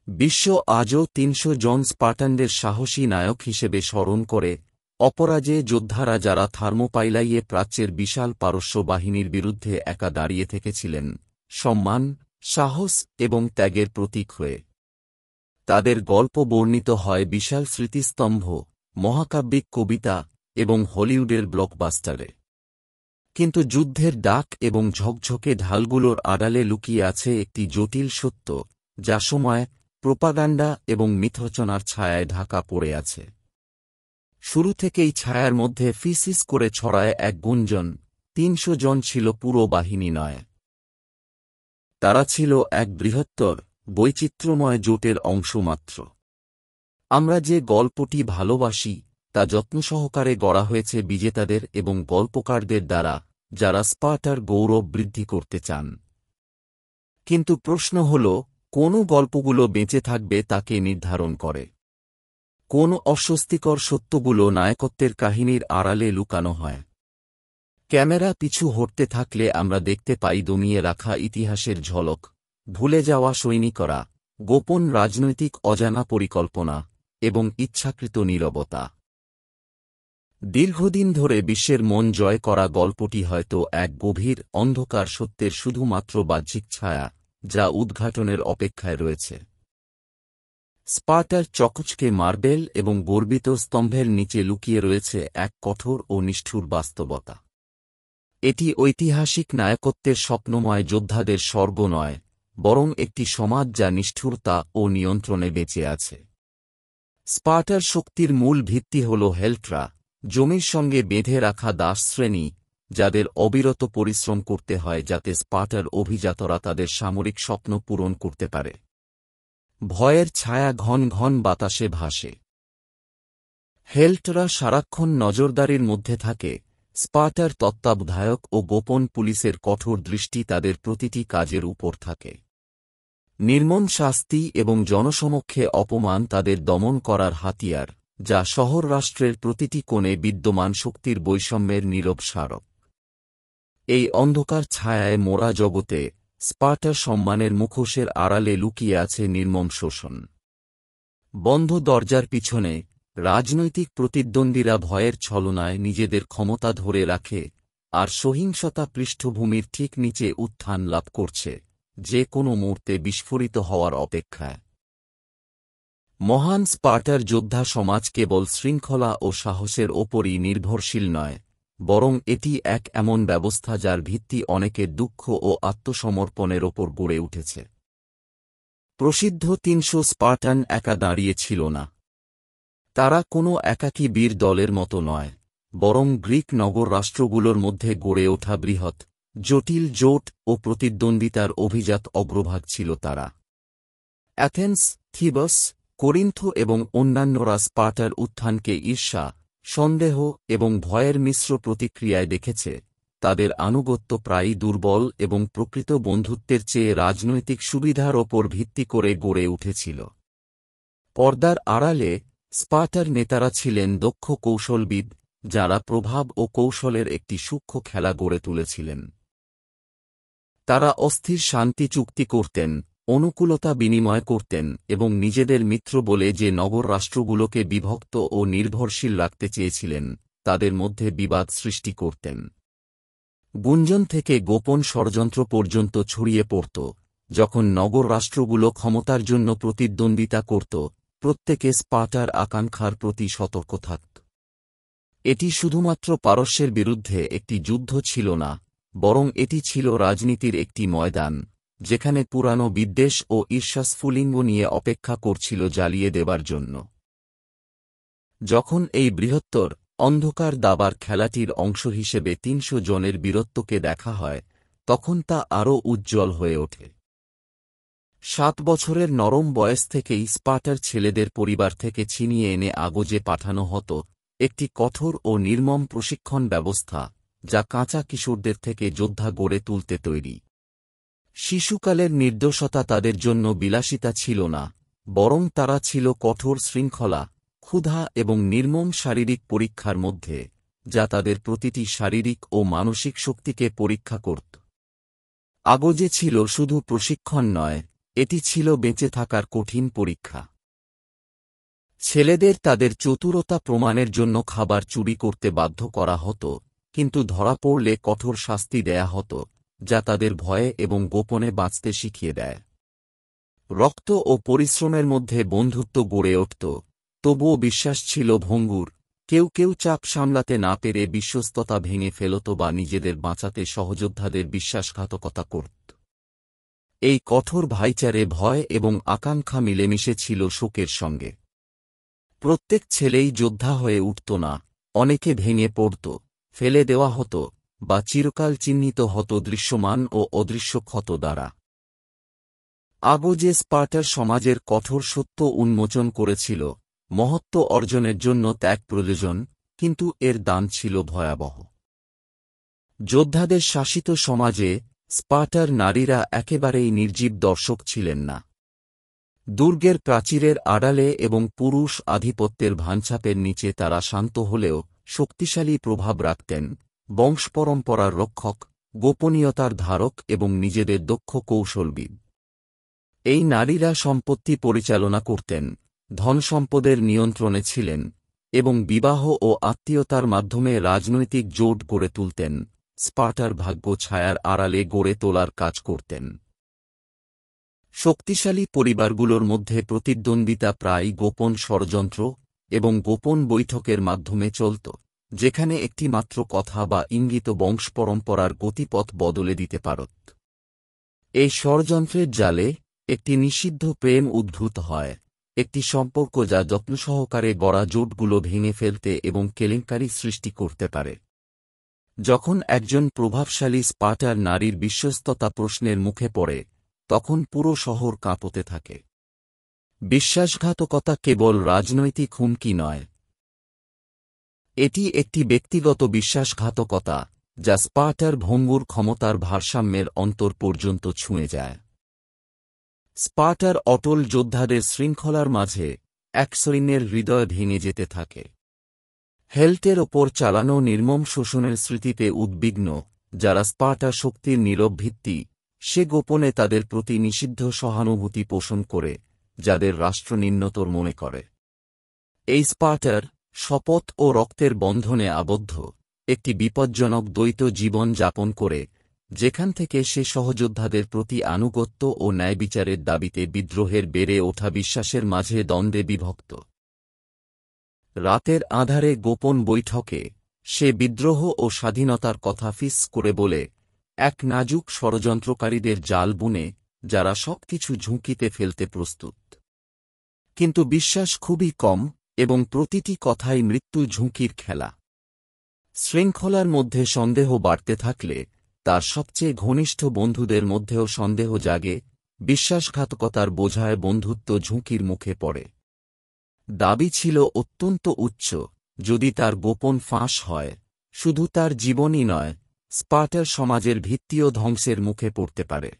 বিশ্ব আজও ৩০০ জন স্পার্টানদের সাহসী নায়ক হিসেবে স্মরণ করে। অপরাজেয় যোদ্ধারা যারা থার্মোপাইলাইয়ে প্রাচ্যের বিশাল পারস্য বাহিনীর বিরুদ্ধে একা দাঁড়িয়ে থেকেছিলেন, সম্মান, সাহস এবং ত্যাগের প্রতীক হয়ে। তাদের গল্প বর্ণিত হয় বিশাল স্মৃতিস্তম্ভ, মহাকাব্যিক কবিতা এবং হলিউডের ব্লকবাস্টারে। কিন্তু যুদ্ধের ডাক এবং ঝকঝকে ঢালগুলোর আড়ালে লুকিয়ে আছে একটি জটিল সত্য, যা সময়, প্রোপাগান্ডা এবং মিথরচনার ছায়ায় ঢাকা পড়ে আছে। শুরু থেকেই ছায়ার মধ্যে ফিসিস করে ছড়ায় এক গুঞ্জন, ৩০০ জন ছিল পুরো বাহিনী নয়। তারা ছিল এক বৃহত্তর, বৈচিত্র্যময় জোটের অংশ মাত্র। আমরা যে গল্পটি ভালোবাসি তা যত্নসহকারে গড়া হয়েছে বিজেতাদের এবং গল্পকারদের দ্বারা, যারা স্পার্টার গৌরব বৃদ্ধি করতে চান। কিন্তু প্রশ্ন হল, কোন গল্পগুলো বেঁচে থাকবে তাকে নির্ধারণ করে। কোন অস্বস্তিকর সত্যগুলো নায়কত্বের কাহিনীর আড়ালে লুকানো হয়। ক্যামেরা পিছু হটতে থাকলে আমরা দেখতে পাই দমিয়ে রাখা ইতিহাসের ঝলক, ভুলে যাওয়া সৈনিকরা, গোপন রাজনৈতিক অজানা পরিকল্পনা এবং ইচ্ছাকৃত নীরবতা। দীর্ঘদিন ধরে বিশ্বের মন জয় করা গল্পটি হয়তো এক গভীর অন্ধকার সত্যের শুধুমাত্র বাহ্যিক ছায়া, যা উদ্ঘাটনের অপেক্ষায় রয়েছে। স্পার্টার চকচকে মার্বেল এবং গর্বিত স্তম্ভের নিচে লুকিয়ে রয়েছে এক কঠোর ও নিষ্ঠুর বাস্তবতা। এটি ঐতিহাসিক নায়কত্বের স্বপ্নময় যোদ্ধাদের স্বর্গ নয়, বরং একটি সমাজ যা নিষ্ঠুরতা ও নিয়ন্ত্রণে বেঁচে আছে। স্পার্টার শক্তির মূল ভিত্তি হল হেলট্রা, জমির সঙ্গে বেঁধে রাখা দাস শ্রেণী, যাদের অবিরত পরিশ্রম করতে হয় যাতে স্পার্টার অভিজাতরা তাদের সামরিক স্বপ্ন পূরণ করতে পারে। ভয়ের ছায়া ঘন ঘন বাতাসে ভাসে। হেলটরা সারাক্ষণ নজরদারির মধ্যে থাকে, স্পার্টার তত্ত্বাবধায়ক ও গোপন পুলিশের কঠোর দৃষ্টি তাদের প্রতিটি কাজের উপর থাকে। নির্মম শাস্তি এবং জনসমক্ষে অপমান তাদের দমন করার হাতিয়ার, যা শহর রাষ্ট্রের প্রতিটি কোণে বিদ্যমান শক্তির বৈষম্যের নীরব স্মারক। এই অন্ধকার ছায়ায় মোড়া জগতে স্পার্টার সম্মানের মুখোশের আড়ালে লুকিয়ে আছে নির্মম শোষণ। বন্ধ দরজার পিছনে রাজনৈতিক প্রতিদ্বন্দ্বীরা ভয়ের ছলনায় নিজেদের ক্ষমতা ধরে রাখে, আর সহিংসতা পৃষ্ঠভূমির ঠিক নিচে উত্থান লাভ করছে, যে কোনো মুহূর্তে বিস্ফোরিত হওয়ার অপেক্ষায়। মহান স্পার্টার যোদ্ধা সমাজ কেবল শৃঙ্খলা ও সাহসের ওপরই নির্ভরশীল নয়, বরং এটি এক এমন ব্যবস্থা যার ভিত্তি অনেকের দুঃখ ও আত্মসমর্পণের ওপর গড়ে উঠেছে। প্রসিদ্ধ ৩০০ স্পার্টান একা দাঁড়িয়ে ছিল না। তারা কোনো একাকী বীর দলের মতো নয়, বরং গ্রিক নগর রাষ্ট্রগুলোর মধ্যে গড়ে ওঠা বৃহৎ, জটিল জোট ও প্রতিদ্বন্দ্বিতার অভিজাত অগ্রভাগ ছিল তারা। অ্যাথেন্স, থিবস, কোরিন্থ এবং অন্যান্যরা স্পার্টার উত্থানকে ঈর্ষা, সন্দেহ এবং ভয়ের মিশ্র প্রতিক্রিয়ায় দেখেছে। তাদের আনুগত্য প্রায়ই দুর্বল এবং প্রকৃত বন্ধুত্বের চেয়ে রাজনৈতিক সুবিধার ওপর ভিত্তি করে গড়ে উঠেছিল। পর্দার আড়ালে স্পার্টার নেতারা ছিলেন দক্ষ কৌশলবিদ, যারা প্রভাব ও কৌশলের একটি সূক্ষ্ম খেলা গড়ে তুলেছিলেন। তারা অস্থির শান্তি চুক্তি করতেন, অনুকূলতা বিনিময় করতেন এবং নিজেদের মিত্র বলে যে নগর রাষ্ট্রগুলোকে বিভক্ত ও নির্ভরশীল রাখতে চেয়েছিলেন, তাদের মধ্যে বিবাদ সৃষ্টি করতেন। গুঞ্জন থেকে গোপন ষড়যন্ত্র পর্যন্ত ছড়িয়ে পড়ত। যখন নগর রাষ্ট্রগুলো ক্ষমতার জন্য প্রতিদ্বন্দ্বিতা করত, প্রত্যেকে স্পার্টার আকাঙ্ক্ষার প্রতি সতর্ক থাকত। এটি শুধুমাত্র পারস্যের বিরুদ্ধে একটি যুদ্ধ ছিল না, বরং এটি ছিল রাজনীতির একটি ময়দান, যেখানে পুরানো বিদ্বেষ ও ঈর্ষা স্ফুলিঙ্গ নিয়ে অপেক্ষা করছিল জ্বালিয়ে দেবার জন্য। যখন এই বৃহত্তর, অন্ধকার দাবার খেলাটির অংশ হিসেবে ৩০০ জনের বীরত্বকে দেখা হয়, তখন তা আরও উজ্জ্বল হয়ে ওঠে। ৭ বছরের নরম বয়স থেকেই স্পার্টার ছেলেদের পরিবার থেকে ছিনিয়ে এনে আগোজে পাঠানো হতো, একটি কঠোর ও নির্মম প্রশিক্ষণ ব্যবস্থা, যা কাঁচা কিশোরদের থেকে যোদ্ধা গড়ে তুলতে তৈরি। শিশুকালের নির্দোষতা তাদের জন্য বিলাসিতা ছিল না, বরং তারা ছিল কঠোর শৃঙ্খলা, ক্ষুধা এবং নির্মম শারীরিক পরীক্ষার মধ্যে, যা তাদের প্রতিটি শারীরিক ও মানসিক শক্তিকে পরীক্ষা করত। আগোজে ছিল শুধু প্রশিক্ষণ নয়, এটি ছিল বেঁচে থাকার কঠিন পরীক্ষা। ছেলেদের তাদের চতুরতা প্রমাণের জন্য খাবার চুরি করতে বাধ্য করা হতো, কিন্তু ধরা পড়লে কঠোর শাস্তি দেয়া হতো, যা তাদের ভয়ে এবং গোপনে বাঁচতে শিখিয়ে দেয়। রক্ত ও পরিশ্রমের মধ্যে বন্ধুত্ব গড়ে উঠত, তবুও বিশ্বাস ছিল ভঙ্গুর। কেউ কেউ চাপ সামলাতে না পেরে বিশ্বস্ততা ভেঙে ফেলত বা নিজেদের বাঁচাতে সহযোদ্ধাদের বিশ্বাসঘাতকতা করত। এই কঠোর ভাইচারে ভয় এবং আকাঙ্ক্ষা মিলেমিশে ছিল শোকের সঙ্গে। প্রত্যেক ছেলেই যোদ্ধা হয়ে উঠত না, অনেকে ভেঙে পড়ত, ফেলে দেওয়া হতো, বা চিরকাল চিহ্নিত হতো দৃশ্যমান ও অদৃশ্য ক্ষত দ্বারা। আগো যে স্পার্টার সমাজের কঠোর সত্য উন্মোচন করেছিল, মহত্ব অর্জনের জন্য ত্যাগ প্রয়োজন, কিন্তু এর দান ছিল ভয়াবহ। যোদ্ধাদের শাসিত সমাজে স্পার্টার নারীরা একেবারেই নির্জীব দর্শক ছিলেন না। দুর্গের প্রাচীরের আড়ালে এবং পুরুষ আধিপত্যের ভাঁচাপের নিচে তারা শান্ত হলেও শক্তিশালী প্রভাব রাখতেন, বংশপরম্পরার রক্ষক, গোপনীয়তার ধারক এবং নিজেদের দক্ষ কৌশলবিদ। এই নারীরা সম্পত্তি পরিচালনা করতেন, ধনসম্পদের নিয়ন্ত্রণে ছিলেন, এবং বিবাহ ও আত্মীয়তার মাধ্যমে রাজনৈতিক জোট গড়ে তুলতেন, স্পার্টার ভাগ্য ছায়ার আড়ালে গড়ে তোলার কাজ করতেন। শক্তিশালী পরিবারগুলোর মধ্যে প্রতিদ্বন্দ্বিতা প্রায় গোপন ষড়যন্ত্র এবং গোপন বৈঠকের মাধ্যমে চলত, যেখানে একটি মাত্র কথা বা ইঙ্গিত বংশপরম্পরার গতিপথ বদলে দিতে পারত। এই ষড়যন্ত্রের জালে একটি নিষিদ্ধ প্রেম উদ্ভূত হয়, একটি সম্পর্ক যা যত্নসহকারে গড়া জোটগুলো ভেঙে ফেলতে এবং কেলেঙ্কারি সৃষ্টি করতে পারে। যখন একজন প্রভাবশালী স্পার্টার নারীর বিশ্বস্ততা প্রশ্নের মুখে পড়ে, তখন পুরো শহর কাঁপতে থাকে। বিশ্বাসঘাতকতা কেবল রাজনৈতিক হুমকি নয়, এটি একটি ব্যক্তিগত বিশ্বাসঘাতকতা, যা স্পার্টার ভঙ্গুর ক্ষমতার ভারসাম্যের অন্তর পর্যন্ত ছুঁয়ে যায়। স্পার্টার অটল যোদ্ধাদের শৃঙ্খলার মাঝে এক সৈন্যের হৃদয় ভেঙে যেতে থাকে। হেল্টের ওপর চালানো নির্মম শোষণের স্মৃতিতে উদ্বিগ্ন, যারা স্পার্টার শক্তির নীরব ভিত্তি, সে গোপনে তাদের প্রতি নিষিদ্ধ সহানুভূতি পোষণ করে, যাদের রাষ্ট্র নিম্নতর মনে করে। এই স্পার্টার, শপথ ও রক্তের বন্ধনে আবদ্ধ, একটি বিপজ্জনক দ্বৈত জীবন যাপন করে, যেখান থেকে সে সহযোদ্ধাদের প্রতি আনুগত্য ও ন্যায়বিচারের দাবিতে বিদ্রোহের বেড়ে ওঠা বিশ্বাসের মাঝে দ্বন্দ্বে বিভক্ত। রাতের আঁধারে গোপন বৈঠকে সে বিদ্রোহ ও স্বাধীনতার কথা ফিস করে বলে, এক নাজুক ষড়যন্ত্রকারীদের জাল বুনে, যারা সবকিছু ঝুঁকিতে ফেলতে প্রস্তুত। কিন্তু বিশ্বাস খুবই কম, এবং প্রতিটি কথাই মৃত্যু ঝুঁকির খেলা। শৃঙ্খলার মধ্যে সন্দেহ বাড়তে থাকলে তার সবচেয়ে ঘনিষ্ঠ বন্ধুদের মধ্যেও সন্দেহ জাগে, বিশ্বাসঘাতকতার বোঝায় বন্ধুত্ব ঝুঁকির মুখে পড়ে। দাবি ছিল অত্যন্ত উচ্চ, যদি তার গোপন ফাঁস হয়, শুধু তার জীবনই নয়, স্পার্টার সমাজের ভিত্তিও ধ্বংসের মুখে পড়তে পারে।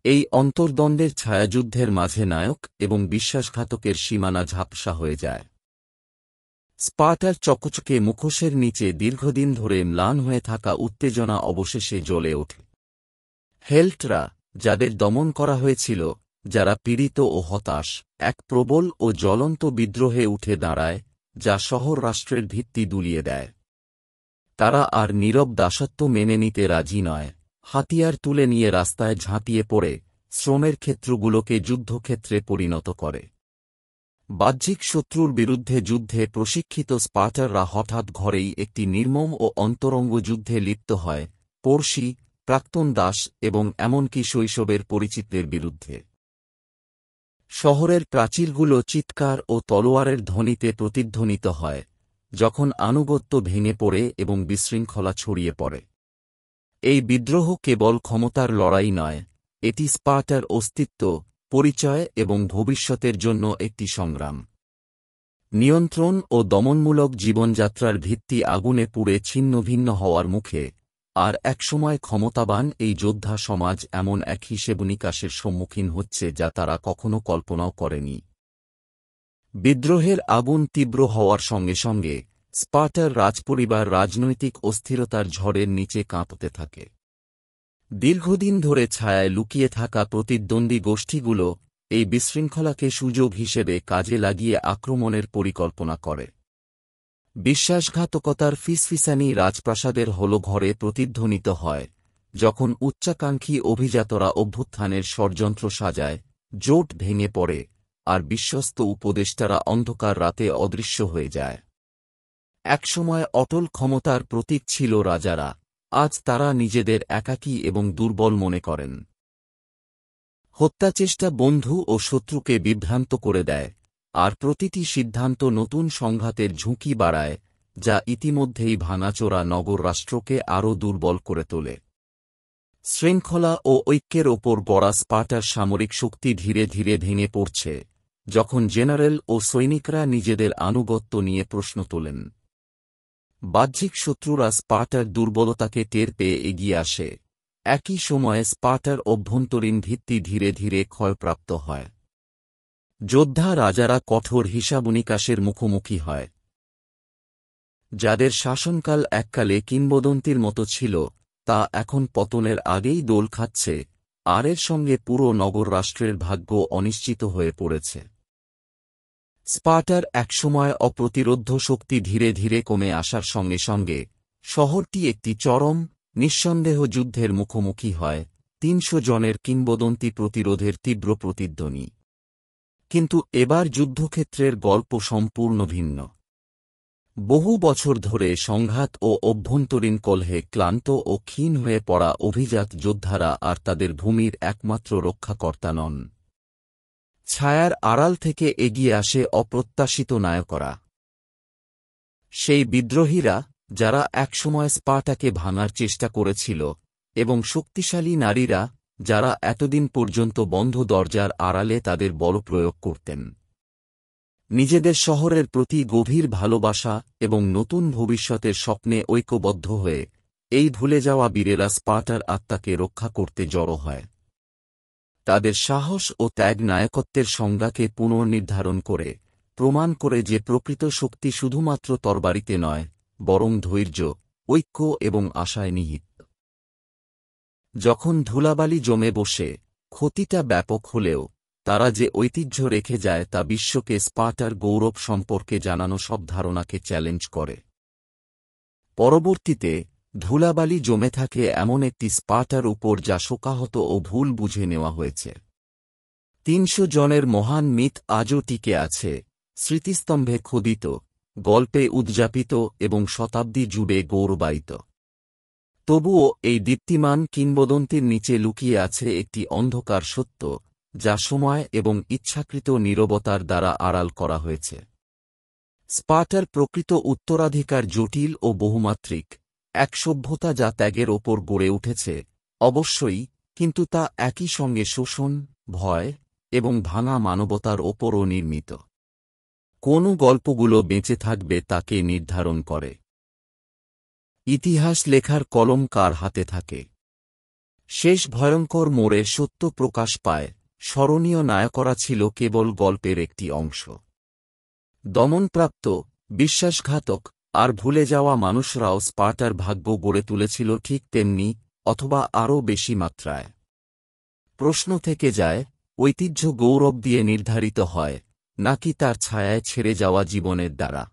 এই অন্তর্দ্বন্দ্বের ছায়াযুদ্ধের মাঝে নায়ক এবং বিশ্বাসঘাতকের সীমানা ঝাপসা হয়ে যায়। স্পার্টার চকচকে মুখোশের নিচে দীর্ঘদিন ধরে ম্লান হয়ে থাকা উত্তেজনা অবশেষে জ্বলে ওঠে। হেল্টরা, যাদের দমন করা হয়েছিল, যারা পীড়িত ও হতাশ, এক প্রবল ও জ্বলন্ত বিদ্রোহে উঠে দাঁড়ায়, যা শহর রাষ্ট্রের ভিত্তি দুলিয়ে দেয়। তারা আর নীরব দাসত্ব মেনে নিতে রাজি নয়, হাতিয়ার তুলে নিয়ে রাস্তায় ঝাঁপিয়ে পড়ে শ্রমের ক্ষেত্রগুলোকে যুদ্ধক্ষেত্রে পরিণত করে। বাহ্যিক শত্রুর বিরুদ্ধে যুদ্ধে প্রশিক্ষিত স্পার্টাররা হঠাৎ ঘরেই একটি নির্মম ও অন্তরঙ্গ যুদ্ধে লিপ্ত হয়, পড়শি, প্রাক্তন দাস এবং এমনকি শৈশবের পরিচিতদের বিরুদ্ধে। শহরের প্রাচীরগুলো চিৎকার ও তলোয়ারের ধ্বনিতে প্রতিধ্বনিত হয়, যখন আনুগত্য ভেঙে পড়ে এবং বিশৃঙ্খলা ছড়িয়ে পড়ে। এই বিদ্রোহ কেবল ক্ষমতার লড়াই নয়, এটি স্পার্টার অস্তিত্ব, পরিচয় এবং ভবিষ্যতের জন্য একটি সংগ্রাম। নিয়ন্ত্রণ ও দমনমূলক জীবনযাত্রার ভিত্তি আগুনে পুড়ে ছিন্নভিন্ন হওয়ার মুখে, আর একসময় ক্ষমতাবান এই যোদ্ধা সমাজ এমন এক হিসেবনিকাশের সম্মুখীন হচ্ছে যা তারা কখনো কল্পনাও করেনি। বিদ্রোহের আগুন তীব্র হওয়ার সঙ্গে সঙ্গে স্পার্টার রাজপরিবার রাজনৈতিক অস্থিরতার ঝড়ের নিচে কাঁপতে থাকে। দীর্ঘদিন ধরে ছায়ায় লুকিয়ে থাকা প্রতিদ্বন্দ্বী গোষ্ঠীগুলো এই বিশৃঙ্খলাকে সুযোগ হিসেবে কাজে লাগিয়ে আক্রমণের পরিকল্পনা করে। বিশ্বাসঘাতকতার ফিসফিসানি রাজপ্রাসাদের হলঘরে প্রতিধ্বনিত হয়, যখন উচ্চাকাঙ্ক্ষী অভিজাতরা অভ্যুত্থানের ষড়যন্ত্র সাজায়, জোট ভেঙে পড়ে, আর বিশ্বস্ত উপদেষ্টারা অন্ধকার রাতে অদৃশ্য হয়ে যায়। একসময় অটল ক্ষমতার প্রতীক ছিল রাজারা, আজ তারা নিজেদের একাকী এবং দুর্বল মনে করেন। হত্যাচেষ্টা বন্ধু ও শত্রুকে বিভ্রান্ত করে দেয়, আর প্রতিটি সিদ্ধান্ত নতুন সংঘাতের ঝুঁকি বাড়ায়, যা ইতিমধ্যেই ভাঙাচোরা নগর রাষ্ট্রকে আরও দুর্বল করে তোলে। শৃঙ্খলা ও ঐক্যের ওপর গড়া স্পার্টার সামরিক শক্তি ধীরে ধীরে ভেঙে পড়ছে, যখন জেনারেল ও সৈনিকরা নিজেদের আনুগত্য নিয়ে প্রশ্ন তোলেন। বাহ্যিক শত্রুরা স্পার্টার দুর্বলতাকে টের পেয়ে এগিয়ে আসে, একই সময়ে স্পার্টার অভ্যন্তরীণ ভিত্তি ধীরে ধীরে ক্ষয়প্রাপ্ত হয়। যোদ্ধা রাজারা কঠোর হিসাবনিকাশের মুখোমুখি হয়। যাদের শাসনকাল এককালে কিংবদন্তির মতো ছিল, তা এখন পতনের আগেই দোল খাচ্ছে, আর এর সঙ্গে পুরো নগর রাষ্ট্রের ভাগ্য অনিশ্চিত হয়ে পড়েছে। স্পার্টার একসময় অপ্রতিরোধ্য শক্তি ধীরে ধীরে কমে আসার সঙ্গে সঙ্গে শহরটি একটি চরম, নিঃসন্দেহ যুদ্ধের মুখোমুখি হয়, ৩০০ জনের কিংবদন্তি প্রতিরোধের তীব্র প্রতিধ্বনি। কিন্তু এবার যুদ্ধক্ষেত্রের গল্প সম্পূর্ণ ভিন্ন। বহু বছর ধরে সংঘাত ও অভ্যন্তরীণ কলহে ক্লান্ত ও ক্ষীণ হয়ে পড়া অভিজাত যোদ্ধারা আর তাদের ভূমির একমাত্র রক্ষাকর্তা নন। ছায়ার আড়াল থেকে এগিয়ে আসে অপ্রত্যাশিত নায়করা। সেই বিদ্রোহীরা, যারা একসময় স্পার্টাকে ভাঙার চেষ্টা করেছিল, এবং শক্তিশালী নারীরা, যারা এতদিন পর্যন্ত বন্ধ দরজার আড়ালে তাদের বল প্রয়োগ করতেন। নিজেদের শহরের প্রতি গভীর ভালোবাসা এবং নতুন ভবিষ্যতের স্বপ্নে ঐক্যবদ্ধ হয়ে এই ভুলে যাওয়া বীরেরা স্পার্টার আত্মাকে রক্ষা করতে জড়ো হয়। তাদের সাহস ও ত্যাগ নায়কত্বের সংজ্ঞাকে পুনর্নির্ধারণ করে, প্রমাণ করে যে প্রকৃত শক্তি শুধুমাত্র তরবারিতে নয়, বরং ধৈর্য, ঐক্য এবং আশায় নিহিত। যখন ধুলাবালি জমে বসে, ক্ষতিটা ব্যাপক হলেও তারা যে ঐতিহ্য রেখে যায় তা বিশ্বকে স্পার্টার গৌরব সম্পর্কে জানানো সব ধারণাকে চ্যালেঞ্জ করে। পরবর্তীতে ধুলাবালি জমে থাকে এমন একটি স্পার্টার উপর যা শোকাহত ও ভুল বুঝে নেওয়া হয়েছে। ৩০০ জনের মহান মিথ আজও টিকে আছে, স্মৃতিস্তম্ভে খোদিত, গল্পে উদযাপিত এবং শতাব্দী জুড়ে গৌরবায়িত। তবুও এই দীপ্তিমান কিংবদন্তির নিচে লুকিয়ে আছে একটি অন্ধকার সত্য, যা সময় এবং ইচ্ছাকৃত নীরবতার দ্বারা আড়াল করা হয়েছে। স্পার্টার প্রকৃত উত্তরাধিকার জটিল ও বহুমাত্রিক, এক সভ্যতা যা ত্যাগের ওপর গড়ে উঠেছে, অবশ্যই, কিন্তু তা একই সঙ্গে শোষণ, ভয় এবং ভাঙা মানবতার ওপরও নির্মিত। কোন গল্পগুলো বেঁচে থাকবে তাকে নির্ধারণ করে। ইতিহাস লেখার কলম কার হাতে থাকে? শেষ ভয়ঙ্কর মোড়ে সত্য প্রকাশ পায়, স্মরণীয় নায়করা ছিল কেবল গল্পের একটি অংশ। দমনপ্রাপ্ত, বিশ্বাসঘাতক আর ভুলে যাওয়া মানুষরাও স্পার্টার ভাগ্য গড়ে তুলেছিল ঠিক তেমনি, অথবা আরও বেশি মাত্রায়। প্রশ্ন থেকে যায়, ঐতিহ্য গৌরব দিয়ে নির্ধারিত হয়, নাকি তার ছায়ায় ছেড়ে যাওয়া জীবনের দ্বারা?